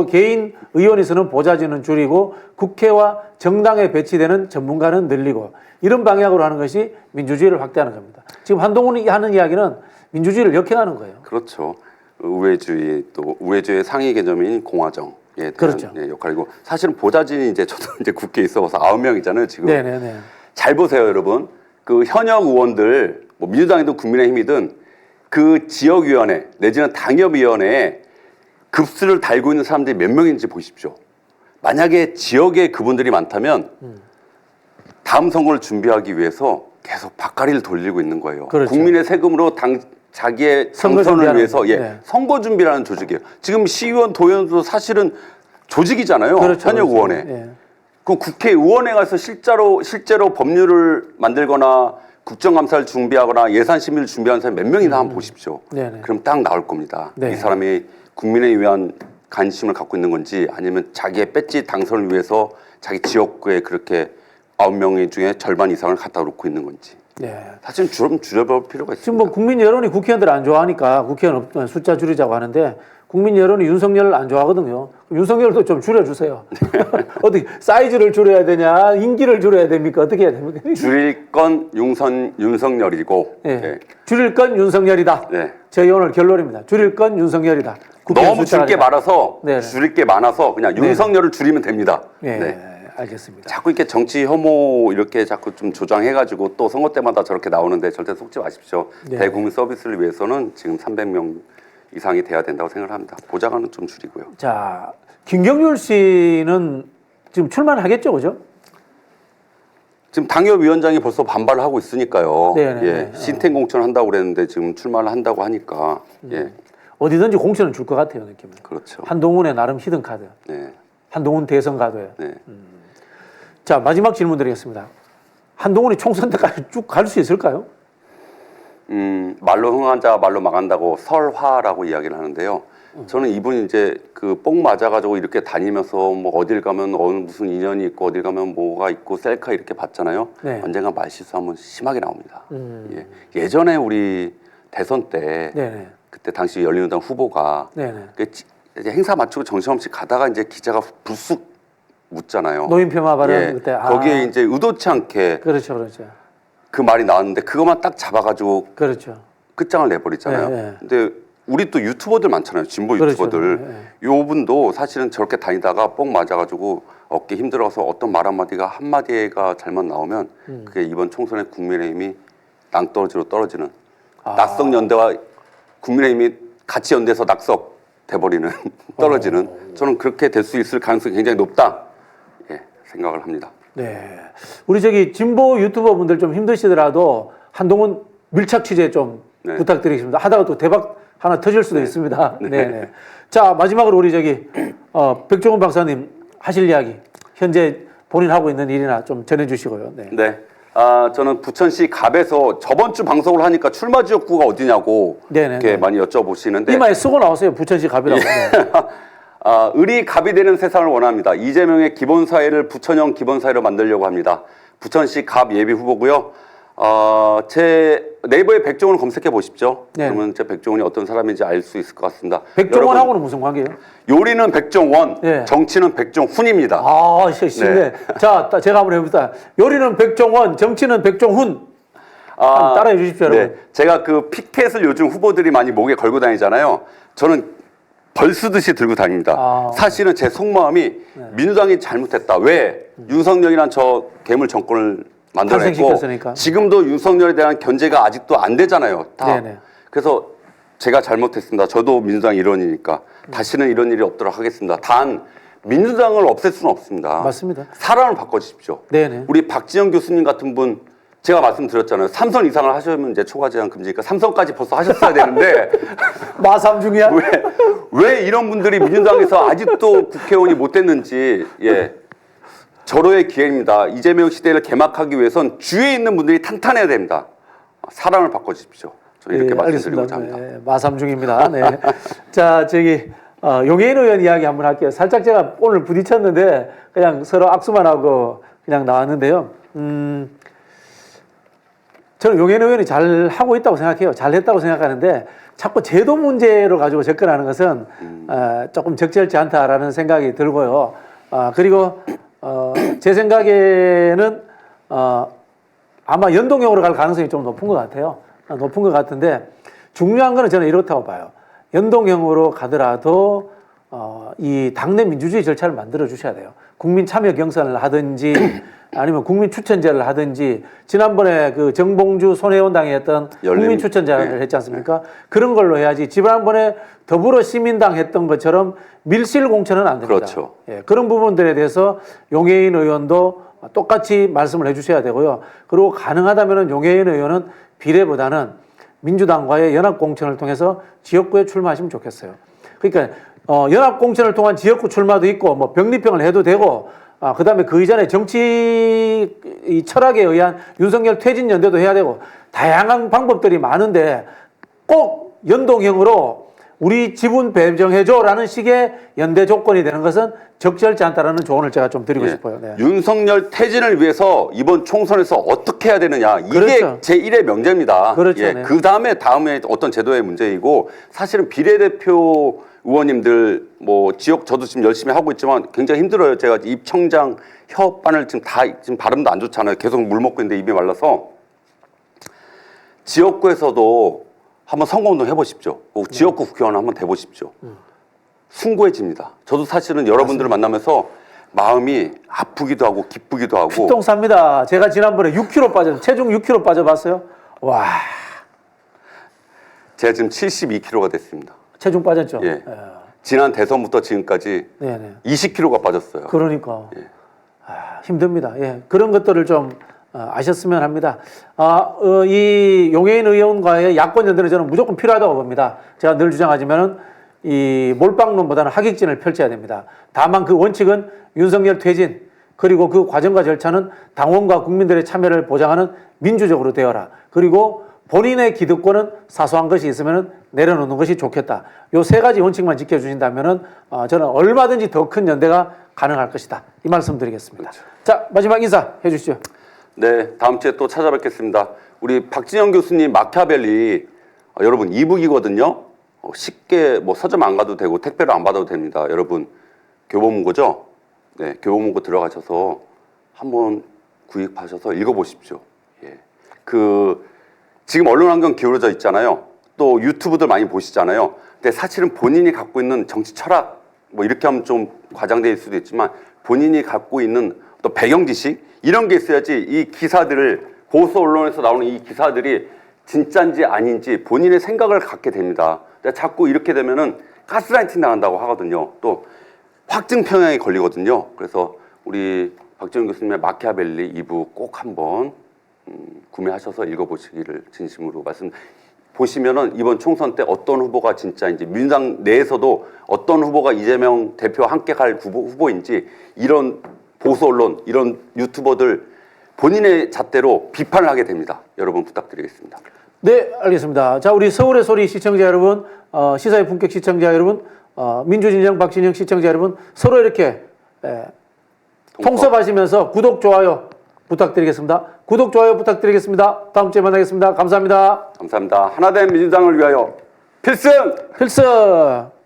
개인 의원이 쓰는 보좌진은 줄이고 국회와 정당에 배치되는 전문가는 늘리고 이런 방향으로 하는 것이 민주주의를 확대하는 겁니다. 지금 한동훈이 하는 이야기는 민주주의를 역행하는 거예요. 그렇죠. 우회주의 상위 개념인 공화정에 대한 그렇죠. 역할이고 사실은 보좌진이 저도 국회에 있어서 9명이잖아요 지금. 네네네. 잘 보세요 여러분. 그 현역 의원들 민주당이든 국민의힘이든 그 지역위원회 내지는 당협위원회에 급수를 달고 있는 사람들이 몇 명인지 보십시오. 만약에 지역에 그분들이 많다면 다음 선거를 준비하기 위해서 계속 바가리를 돌리고 있는 거예요. 그렇죠. 국민의 세금으로 자기의 선거 당선을 준비하는 위해서 네. 선거 준비라는 조직이에요. 지금 시의원, 도의원도 사실은 조직이잖아요. 그렇죠, 현역 그렇죠. 의원회. 네. 그 국회의원에 가서 실제로 법률을 만들거나 국정감사를 준비하거나 예산심의를 준비하는 사람이 몇 명이나 한번 보십시오. 네네. 그럼 딱 나올 겁니다. 네. 이 사람이 국민에 위한 관심을 갖고 있는 건지 아니면 자기의 배지 당선을 위해서 자기 지역구에 그렇게 9명 중에 절반 이상을 갖다 놓고 있는 건지. 네. 사실 좀 줄여볼 필요가 있습니다. 지금 국민 여론이 국회의원들 안 좋아하니까 국회의원 숫자 줄이자고 하는데 국민 여론이 윤석열을 안 좋아하거든요. 윤석열도 좀 줄여주세요. 어떻게 사이즈를 줄여야 되냐, 임기를 줄여야 됩니까? 어떻게 해야 됩니까? 줄일 건 윤석열이고 네. 네. 줄일 건 윤석열이다. 네. 저희 오늘 결론입니다. 줄일 건 윤석열이다. 너무 줄 게 많아서 네. 줄일 게 많아서 그냥 윤석열을 줄이면 됩니다. 네. 알겠습니다. 자꾸 이렇게 정치 혐오 이렇게 자꾸 좀 조장해가지고 또 선거 때마다 저렇게 나오는데 절대 속지 마십시오. 네. 대국민 서비스를 위해서는 지금 300명 이상이 돼야 된다고 생각을 합니다. 보좌관은 좀 줄이고요. 자, 김경률 씨는 지금 출마를 하겠죠, 그죠? 지금 당협위원장이 벌써 반발을 하고 있으니까요. 네네네. 예, 신탱 공천 한다고 그랬는데 지금 출마를 한다고 하니까 예, 어디든지 공천은 줄 것 같아요, 느낌은. 그렇죠. 한동훈의 나름 히든 카드. 네, 한동훈 대선 카드예요. 네. 자, 마지막 질문 드리겠습니다. 한동훈이 총선 때까지 쭉 갈 수 있을까요? 말로 흥한 자 말로 망한다고 설화라고 이야기를 하는데요. 저는 이분이 이제 그 뽕 맞아가지고 이렇게 다니면서 뭐 어딜 가면 무슨 인연이 있고 어딜 가면 뭐가 있고 셀카 이렇게 봤잖아요. 네. 언젠가 말실수하면 심하게 나옵니다. 예전에 우리 대선 때 네네. 그때 당시 열린우리당 후보가 네네. 이제 행사 마치고 정신없이 가다가 이제 기자가 불쑥 묻잖아요. 노인 폄하 발언 예, 그때. 거기에 이제 의도치 않게 그렇죠, 그렇죠. 그 말이 나왔는데 그것만 딱 잡아가지고 그렇죠. 끝장을 내버리잖아요. 네, 네. 근데 우리 또 유튜버들 많잖아요. 진보 그렇죠. 유튜버들. 네, 요 분도 사실은 저렇게 다니다가 뽕 맞아가지고 어깨 힘들어서 어떤 말 한마디가 한마디가 잘못 나오면 그게 이번 총선에 국민의힘이 낭떠러지로 떨어지는 낙석 연대와 국민의힘이 같이 연대해서 낙석 돼버리는 떨어지는 저는 그렇게 될 수 있을 가능성이 굉장히 높다. 예, 생각을 합니다. 네. 우리 저기 진보 유튜버 분들 좀 힘드시더라도 한동훈 밀착 취재 좀 네. 부탁드리겠습니다. 하다가 또 대박 하나 터질 수도 있습니다. 네. 네. 자, 마지막으로 우리 저기 백종원 박사님 하실 이야기 현재 본인 하고 있는 일이나 좀 전해주시고요. 네. 네. 저는 부천시 갑에서 저번 주 방송을 하니까 출마 지역구가 어디냐고 네네, 이렇게 네. 많이 여쭤보시는데 이마에 쓰고 나왔어요. 부천시 갑이라고. 네. 을이 갑이 되는 세상을 원합니다. 이재명의 기본사회를 부천형 기본사회로 만들려고 합니다. 부천시 갑 예비 후보고요. 제 네이버에 백종원을 검색해 보십시오. 네. 그러면 제 백종원이 어떤 사람인지 알 수 있을 것 같습니다. 백종원하고는 무슨 관계예요? 요리는 백종원, 네. 정치는 백종훈입니다. 아, 쉽네. 네. 자, 제가 한번 해봅시다. 요리는 백종원, 정치는 백종훈. 한번 따라해 주십시오, 여러분. 네. 제가 그 피켓을 요즘 후보들이 많이 목에 걸고 다니잖아요. 저는 벌 쓰듯이 들고 다닙니다. 사실은 제 속마음이 민주당이 잘못했다. 왜? 윤석열이란 저 괴물 정권을 만들어냈고 탄생시켰으니까. 지금도 윤석열에 대한 견제가 아직도 안 되잖아요. 다. 네네. 그래서 제가 잘못했습니다. 저도 민주당 일원이니까 다시는 이런 일이 없도록 하겠습니다. 단 민주당을 없앨 수는 없습니다. 맞습니다. 사람을 바꿔주십시오. 네네. 우리 박지영 교수님 같은 분 제가 말씀드렸잖아요. 3선 이상을 하시면 이제 초과 제한 금지니까 3선까지 벌써 하셨어야 되는데 마삼중이야? 왜 이런 분들이 민주당에서 아직도 국회의원이 못 됐는지 예. 절호의 기회입니다. 이재명 시대를 개막하기 위해선 주위에 있는 분들이 탄탄해야 됩니다. 사람을 바꿔주십시오. 저 이렇게 말씀드리고자 합니다. 네, 마삼중입니다. 네. 자, 저기 용해인 의원 이야기 한번 할게요. 살짝 제가 오늘 부딪혔는데 그냥 서로 악수만 하고 그냥 나왔는데요. 저는 용해인 의원이 잘 하고 있다고 생각해요. 잘 했다고 생각하는데 자꾸 제도 문제로 가지고 접근하는 것은 조금 적절치 않다라는 생각이 들고요. 그리고 제 생각에는 아마 연동형으로 갈 가능성이 좀 높은 것 같아요. 높은 것 같은데 중요한 거는 저는 이렇다고 봐요. 연동형으로 가더라도 이 당내 민주주의 절차를 만들어 주셔야 돼요. 국민 참여 경선을 하든지 아니면 국민 추천제를 하든지 지난번에 그 정봉주 손혜원 당이 했던 국민 추천제를 했지 않습니까? 그런 걸로 해야지 지난번에 더불어시민당 했던 것처럼 밀실 공천은 안 됩니다. 그렇죠. 예, 그런 부분들에 대해서 용해인 의원도 똑같이 말씀을 해주셔야 되고요. 그리고 가능하다면 용해인 의원은 비례보다는 민주당과의 연합 공천을 통해서 지역구에 출마하시면 좋겠어요. 그러니까 연합 공천을 통한 지역구 출마도 있고 뭐 병립형을 해도 되고 그다음에 그 이전에 정치 이 철학에 의한 윤석열 퇴진 연대도 해야 되고 다양한 방법들이 많은데 꼭 연동형으로 우리 지분 배정해줘라는 식의 연대 조건이 되는 것은 적절치 않다라는 조언을 제가 좀 드리고 싶어요. 네. 윤석열 퇴진을 위해서 이번 총선에서 어떻게 해야 되느냐 이게 그렇죠. 제1의 명제입니다. 그렇죠. 예, 네. 그 다음에 어떤 제도의 문제이고 사실은 비례대표 의원님들 뭐 지역 저도 지금 열심히 하고 있지만 굉장히 힘들어요. 제가 입청장 혀바늘 지금 발음도 안 좋잖아요. 계속 물 먹고 있는데 입이 말라서 지역구에서도 한번 선거운동 해보십시오. 지역구 국회의원 한번 돼보십시오. 숭고해집니다. 저도 사실은 여러분들을 만나면서 마음이 아프기도 하고 기쁘기도 하고. 피똥쌉니다. 제가 지난번에 6kg 체중 6kg 빠져봤어요. 와. 제가 지금 72kg가 됐습니다. 체중 빠졌죠. 예. 지난 대선부터 지금까지 네네. 20kg가 빠졌어요. 그러니까 예. 힘듭니다. 예. 그런 것들을 좀 아셨으면 합니다. 이 용해인 의원과의 야권 연대는 저는 무조건 필요하다고 봅니다. 제가 늘 주장하지만은 이 몰빵론보다는 하객진을 펼쳐야 됩니다. 다만 그 원칙은 윤석열 퇴진 그리고 그 과정과 절차는 당원과 국민들의 참여를 보장하는 민주적으로 되어라. 그리고 본인의 기득권은 사소한 것이 있으면 내려놓는 것이 좋겠다. 요 세 가지 원칙만 지켜주신다면은 저는 얼마든지 더 큰 연대가 가능할 것이다. 이 말씀 드리겠습니다. 그렇죠. 자, 마지막 인사 해주시죠. 네, 다음 주에 또 찾아뵙겠습니다. 우리 박진영 교수님 마키아벨리 여러분 이북이거든요. 쉽게 뭐 서점 안 가도 되고 택배로 안 받아도 됩니다. 여러분 교보문고죠? 네, 교보문고 들어가셔서 한번 구입하셔서 읽어보십시오. 예. 지금 언론 환경 기울어져 있잖아요. 또 유튜브들 많이 보시잖아요. 근데 사실은 본인이 갖고 있는 정치 철학, 뭐 이렇게 하면 좀 과장될 수도 있지만 본인이 갖고 있는 또 배경 지식 이런 게 있어야지 이 기사들을 보수 언론에서 나오는 이 기사들이 진짜인지 아닌지 본인의 생각을 갖게 됩니다. 근데 자꾸 이렇게 되면은 가스라이팅 당한다고 하거든요. 또 확증 편향이 걸리거든요. 그래서 우리 박지원 교수님의 마키아벨리 2부 꼭 한번 구매하셔서 읽어보시기를 진심으로 보시면은 이번 총선 때 어떤 후보가 진짜인지 민주당 내에서도 어떤 후보가 이재명 대표와 함께 갈 후보인지 이런 보수 언론 이런 유튜버들 본인의 잣대로 비판을 하게 됩니다. 여러분 부탁드리겠습니다. 네, 알겠습니다. 자, 우리 서울의 소리 시청자 여러분, 시사의 품격 시청자 여러분, 민주진영 박진영 시청자 여러분, 서로 이렇게 통섭하시면서 구독, 좋아요 부탁드리겠습니다. 구독, 좋아요 부탁드리겠습니다. 다음 주에 만나겠습니다. 감사합니다. 감사합니다. 하나된 민주당을 위하여 필승! 필승!